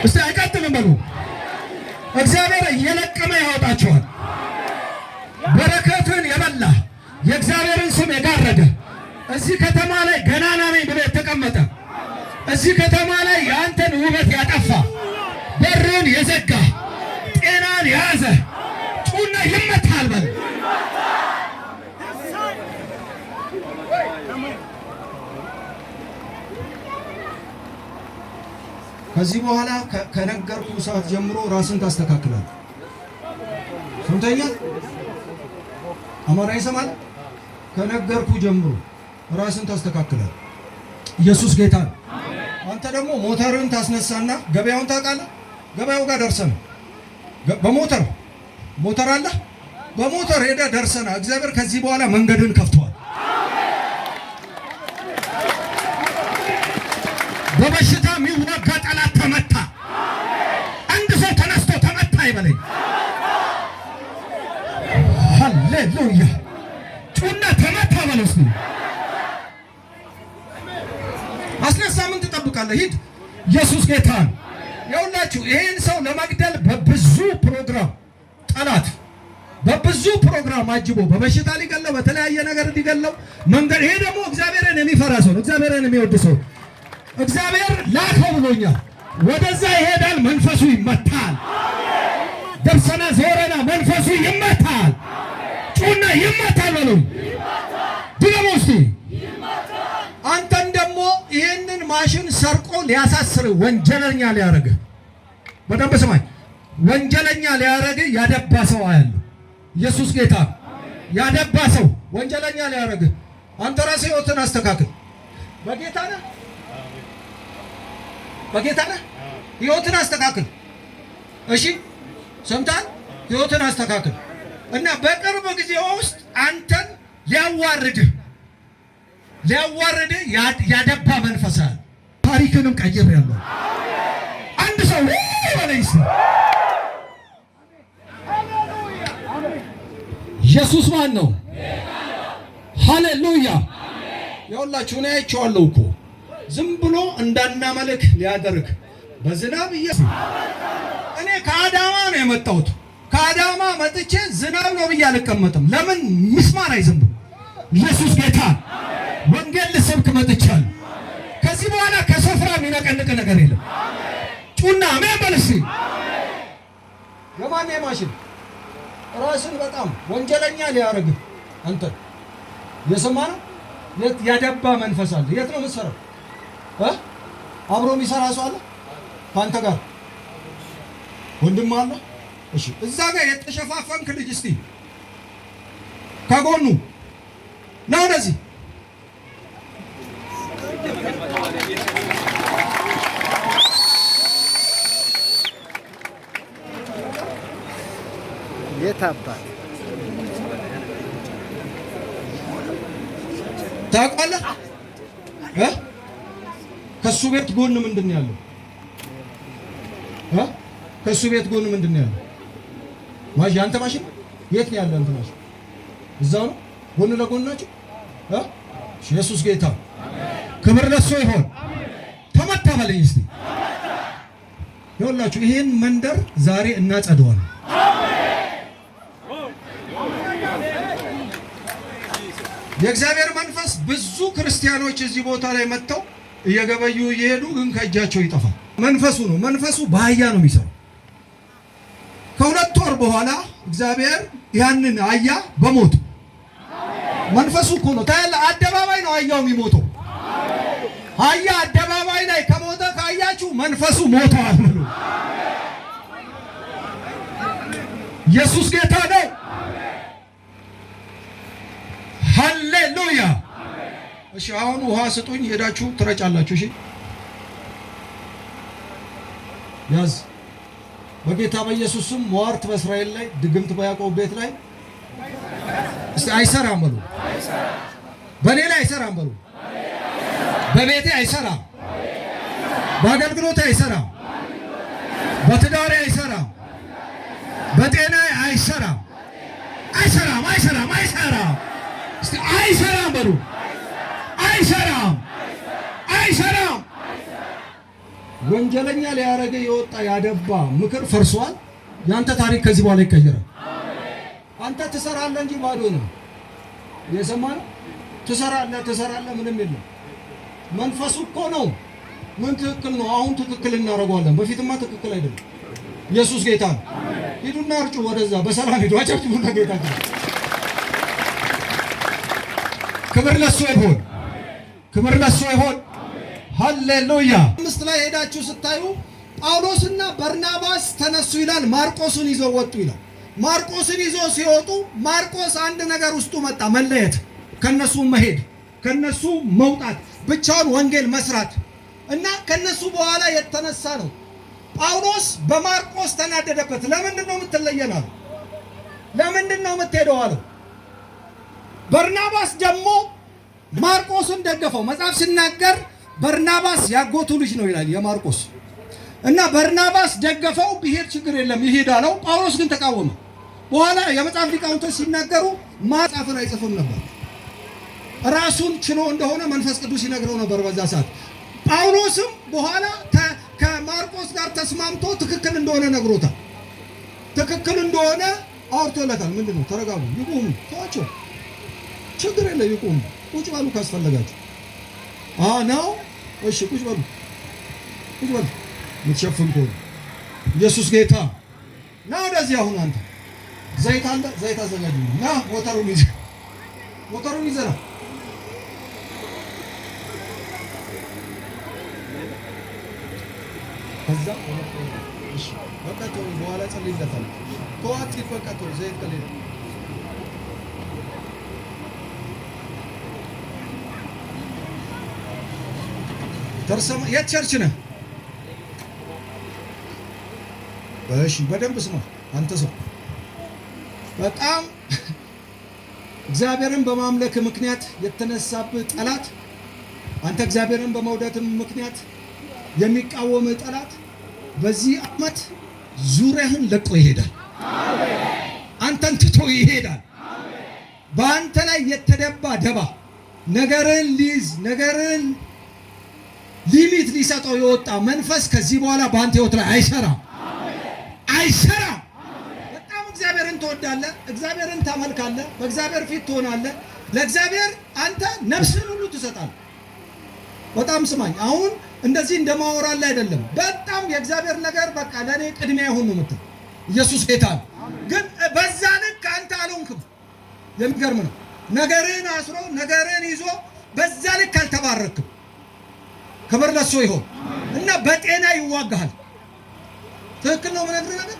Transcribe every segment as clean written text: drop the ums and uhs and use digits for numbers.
እስቲ አይቀጥልም በሉ። እግዚአብሔር እየለቀመ ያወጣችኋል። በረከትን የበላ የእግዚአብሔርን ስም የጋረደ እዚህ ከተማ ላይ ገናና ነኝ ብሎ የተቀመጠ እዚህ ከተማ ላይ የአንተን ውበት ያጠፋ በርን የዘጋ ጤናን የያዘ ጩና ይመታል በል። ከዚህ በኋላ ከነገርኩ ሰዓት ጀምሮ ራስን ታስተካክላል። ስንተኛ አማራ ይሰማል። ከነገርኩ ጀምሮ ራስን ታስተካክላል። ኢየሱስ ጌታ ነው። አንተ ደግሞ ሞተርን ታስነሳና ገበያውን ታውቃለህ። ገበያው ጋር ደርሰን ሞተር አለ። በሞተር ሄደ ደርሰና እግዚአብሔር ከዚህ በኋላ መንገድን ከፍቷል። በበሽታ የሚወጋ ጠላት ተመታ። አንድ ሰው ተነስቶ ተመታ ይበለኝ። ሃሌሉያ ጩና ተመታ በለስ ነው። አስነሳ። ምን ትጠብቃለህ? ሂድ። ኢየሱስ ጌታ ነው። ይኸውላችሁ ይሄን ሰው ለመግደል በብዙ ፕሮግራም ጠላት በብዙ ፕሮግራም አጅቦ በበሽታ ሊገለው በተለያየ ነገር ሊገለው መንገድ። ይሄ ደግሞ እግዚአብሔርን የሚፈራ ሰው ነው። እግዚአብሔርን የሚወድ ሰው እግዚአብሔር ላከው ብሎኛል። ወደዛ ይሄዳል። መንፈሱ ይመታል። ደርሰና ዞረና መንፈሱ ይመታል። ጩና ይመታል በሉኝ። ድገሙ እስቲ። አንተን ደግሞ ይሄንን ማሽን ሰርቆ ሊያሳስር ወንጀለኛ ሊያረግ በደንብ ስማኝ። ወንጀለኛ ሊያረግ ያደባ ሰው አያለሁ። ኢየሱስ ጌታ ያደባ ሰው ወንጀለኛ ሊያረግ። አንተ ራስህ ሕይወትን አስተካክል። በጌታ ነህ፣ በጌታ ነህ። ሕይወትን አስተካክል። እሺ ሰምታል። ሕይወትን አስተካክል እና በቅርብ ጊዜ ውስጥ አንተን ሊያዋርድህ ያደባ መንፈስ አለ። ታሪክንም ቀይሬያለሁ። አንድ ሰው ወለይስ ኢየሱስ ማን ነው? ሃሌሉያ። ይኸውላችሁ እኔ አይቼዋለሁ እኮ ዝም ብሎ እንዳናመልክ ሊያደርግ በዝናብ እኔ ከአዳማ ነው የመጣሁት። ከአዳማ መጥቼ ዝናብ ነው ብዬ አልቀመጥም። ለምን ምስማር አይዘንብም? ኢየሱስ ጌታ ወንጌል ልሰብክ መጥቻለሁ። ከዚህ በኋላ ከስፍራ የሚነቀንቅ ነገር የለም። ጩና አሜን በል እስቲ። የማን ማሽን ራስን በጣም ወንጀለኛ ሊያረግ አንተ የሰማ ነው። ያደባ መንፈስ አለ። የት ነው የምትሰራው? አብሮ የሚሰራ ሰው አለ ካንተ ጋር ወንድም አለ። እሺ እዛ ጋር የተሸፋፈንክ ልጅ እስቲ ከጎኑ ነው ወደዚህ የታባት ታውቃለህ? ከሱ ቤት ጎን ምንድን ነው ያለው? ከሱ ቤት ጎን ምንድን ነው ያለው? ማሽን አንተ ማሽን የት ነው ያለው? አንተ ማሽን እዛው ነው፣ ጎን ለጎን ናቸው። ኢየሱስ ጌታ ክብር ለሱ ይሁን። ተመታ በለኝ እስቲ። ይኸውላችሁ ይሄን መንደር ዛሬ እናጸደዋለን። የእግዚአብሔር መንፈስ ብዙ ክርስቲያኖች እዚህ ቦታ ላይ መጥተው እየገበዩ እየሄዱ ግን ከእጃቸው ይጠፋል። መንፈሱ ነው። መንፈሱ በአህያ ነው የሚሰራው። ከሁለት ወር በኋላ እግዚአብሔር ያንን አህያ በሞት መንፈሱ እኮ ነው። ታያለህ፣ አደባባይ ነው አህያው የሚሞተው። አህያ አደባባይ ላይ ከሞተ ካያችሁ መንፈሱ ሞተዋል ብሎ ኢየሱስ ጌታ ነው። ሃሌሉያ። እሺ አሁን ውሃ ስጡኝ፣ ሄዳችሁ ትረጫላችሁ። እሺ ያዝ። በጌታ በኢየሱስ ስም ሟርት በእስራኤል ላይ ድግምት በያዕቆብ ቤት ላይ እስቲ አይሰራም በሉ። በኔ ላይ አይሰራም በሉ። በቤቴ አይሰራም፣ በአገልግሎቴ አይሰራም፣ በትዳሬ አይሰራም፣ በጤናዬ አይሰራም። አይሰራም፣ አይሰራም፣ አይሰራም። እስቲ አይሰራም በሉ። አይሰራም፣ አይሰራም። ወንጀለኛ ሊያረገ የወጣ ያደባ ምክር ፈርሷል። ያንተ ታሪክ ከዚህ በኋላ ይቀየራል። አንተ ትሰራለህ እንጂ ባዶ ነው። የሰማነው ትሰራለህ ምንም የለም። መንፈሱ እኮ ነው። ምን ትክክል ነው? አሁን ትክክል እናደርገዋለን። በፊትማ ትክክል አይደለም። ኢየሱስ ጌታ ነው። ሂዱና እርጩ፣ ወደዛ በሰላም ሂዱ። አጨብጭቡና ጌታ ክብር ለሱ ይሁን፣ ክብር ለሱ ይሁን። ሃሌሉያ። 5 ላይ ሄዳችሁ ስታዩ ጳውሎስና በርናባስ ተነሱ ይላል። ማርቆስን ይዘው ወጡ ይላል። ማርቆስን ይዘው ሲወጡ ማርቆስ አንድ ነገር ውስጡ መጣ፣ መለየት፣ ከነሱ መሄድ፣ ከነሱ መውጣት፣ ብቻውን ወንጌል መስራት እና ከነሱ በኋላ የተነሳ ነው። ጳውሎስ በማርቆስ ተናደደበት። ለምንድን ነው የምትለየን አለው። ለምንድን ነው የምትሄደው አለው። በርናባስ ደግሞ ማርቆስን ደገፈው። መጽሐፍ ሲናገር በርናባስ ያጎቱ ልጅ ነው ይላል የማርቆስ እና በርናባስ ደገፈው። ቢሄድ ችግር የለም ይሄድ አለው። ጳውሎስ ግን ተቃወመ። በኋላ የመጽሐፍ ሊቃውንቶች ሲናገሩ መጽሐፍን አይጽፍም ነበር። ራሱን ችሎ እንደሆነ መንፈስ ቅዱስ ይነግረው ነበር በዛ ሰዓት። ጳውሎስም በኋላ ከማርቆስ ጋር ተስማምቶ ትክክል እንደሆነ ነግሮታል። ትክክል እንደሆነ አውርቶለታል። ምንድነው? ተረጋጉ፣ ይቆሙ፣ ተዋቸው፣ ችግር የለ፣ ይቆሙ፣ ቁጭ በሉ ካስፈለጋችሁ። ነው እሺ፣ ቁጭ በሉ፣ ቁጭ በሉ የምትሸፍን ከሆነ ኢየሱስ ጌታ ና ወደዚህ። አሁን አንተ ዘይት አለ፣ ዘይት አዘጋጅ ና። ሞተሩን ይዘራ ከዛ እሺ፣ በቃ ተው፣ በኋላ ጸልይለታል። ተዋት፣ በቃ ተው፣ ዘይት ከሌለ ተርሰማ። የት ቸርች ነህ? እሺ፣ በደንብ ስማ አንተ ሰው። በጣም እግዚአብሔርን በማምለክ ምክንያት የተነሳብህ ጠላት፣ አንተ እግዚአብሔርን በመውደድም ምክንያት የሚቃወም ጠላት በዚህ ዓመት ዙሪያህን ለቆ ይሄዳል። አንተን ትቶ ይሄዳል። በአንተ ላይ የተደባ ደባ ነገርን ሊይዝ ነገርን ሊሚት ሊሰጠው የወጣ መንፈስ ከዚህ በኋላ በአንተ ህይወት ላይ አይሰራም። በጣም እግዚአብሔርን ትወዳለህ፣ እግዚአብሔርን ታመልካለህ፣ በእግዚአብሔር ፊት ትሆናለህ። ለእግዚአብሔር አንተ ነፍስን ሁሉ ትሰጣለህ። በጣም ስማኝ፣ አሁን እንደዚህ እንደማወራልህ አይደለም። በጣም የእግዚአብሔር ነገር በቃ ለኔ ቅድሚያ ይሁን ነው የምትል። ኢየሱስ ጌታ ነው። ግን በዛ ልክ አንተ አልሆንክም። የሚገርም ነው። ነገርን አስሮ ነገርን ይዞ በዛ ልክ አልተባረክም። ክብር ለሱ ይሁን እና በጤና ይዋጋሃል። ትክክል ነው የምነግርህ ነገር።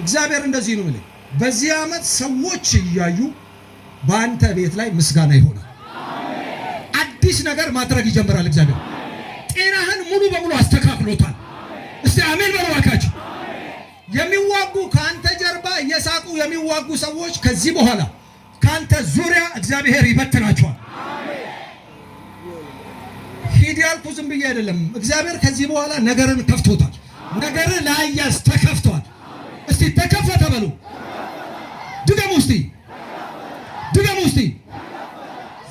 እግዚአብሔር እንደዚህ ነው የሚለኝ፣ በዚህ ዓመት ሰዎች እያዩ በአንተ ቤት ላይ ምስጋና ይሆናል። አዲስ ነገር ማድረግ ይጀምራል እግዚአብሔር። ጤናህን ሙሉ በሙሉ አስተካክሎታል። እስቲ አሜን በሉ እባካችሁ። የሚዋጉ ከአንተ ጀርባ እየሳቁ የሚዋጉ ሰዎች ከዚህ በኋላ ከአንተ ዙሪያ እግዚአብሔር ይበትናቸዋል። ሂድ ያልኩ ዝም ብዬ አይደለም። እግዚአብሔር ከዚህ በኋላ ነገርን ከፍቶታል። ነገርን ለአያዝ ተከፍቷል። እስቲ ተከፈተ በሉ። ድገሙ እስቲ፣ ድገሙ እስቲ።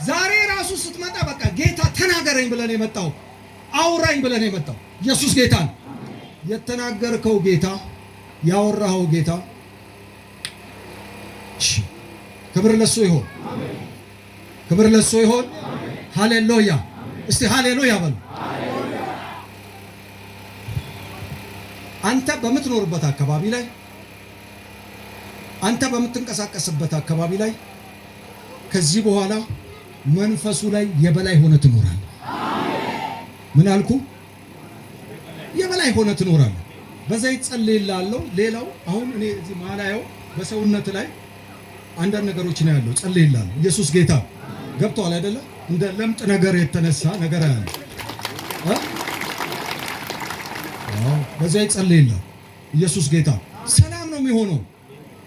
ዛሬ ራሱ ስትመጣ በቃ ጌታ ተናገረኝ ብለን የመጣው አውራኝ ብለን የመጣው ኢየሱስ ጌታ ነው። የተናገርከው ጌታ፣ ያወራኸው ጌታ። ክብር ለሱ ይሁን፣ ክብር ለሱ ይሁን። ሃሌሉያ! እስቲ ሃሌሉያ በሉ። አንተ በምትኖርበት አካባቢ ላይ፣ አንተ በምትንቀሳቀስበት አካባቢ ላይ ከዚህ በኋላ መንፈሱ ላይ የበላይ ሆነ ትኖራለህ። ምን አልኩ? የበላይ ሆነ ትኖራለህ። በዘይት ጸልይልሃለሁ። ሌላው አሁን እኔ እዚህ ማላየው በሰውነት ላይ አንዳንድ ነገሮች ነው ያለው። ጸልይልሃለሁ። ኢየሱስ ጌታ ገብቷል አይደለ? እንደ ለምጥ ነገር የተነሳ ነገር አለ። በዘይት ጸልይልሃለሁ። ኢየሱስ ጌታ ሰላም ነው የሚሆነው።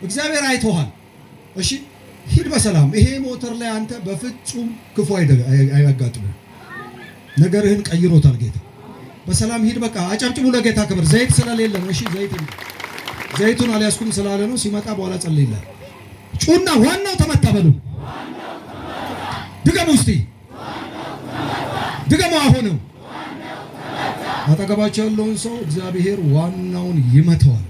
እግዚአብሔር አይቶሃል። እሺ ሂድ በሰላም። ይሄ ሞተር ላይ አንተ በፍጹም ክፉ አያጋጥምም። ነገርህን ቀይሮታል ጌታ። በሰላም ሂድ። በቃ አጨብጭቡ ለጌታ ክብር። ዘይት ስለሌለ ነው። እሺ ዘይቱን አልያዝኩም ስላለ ነው። ሲመጣ በኋላ ጸልይልሃል። ጩና ዋናው ተመታ በሉ። ድገሙ እስቲ። ድገሙ አሁንም። አጠገባቸው ያለውን ሰው እግዚአብሔር ዋናውን ይመተዋል።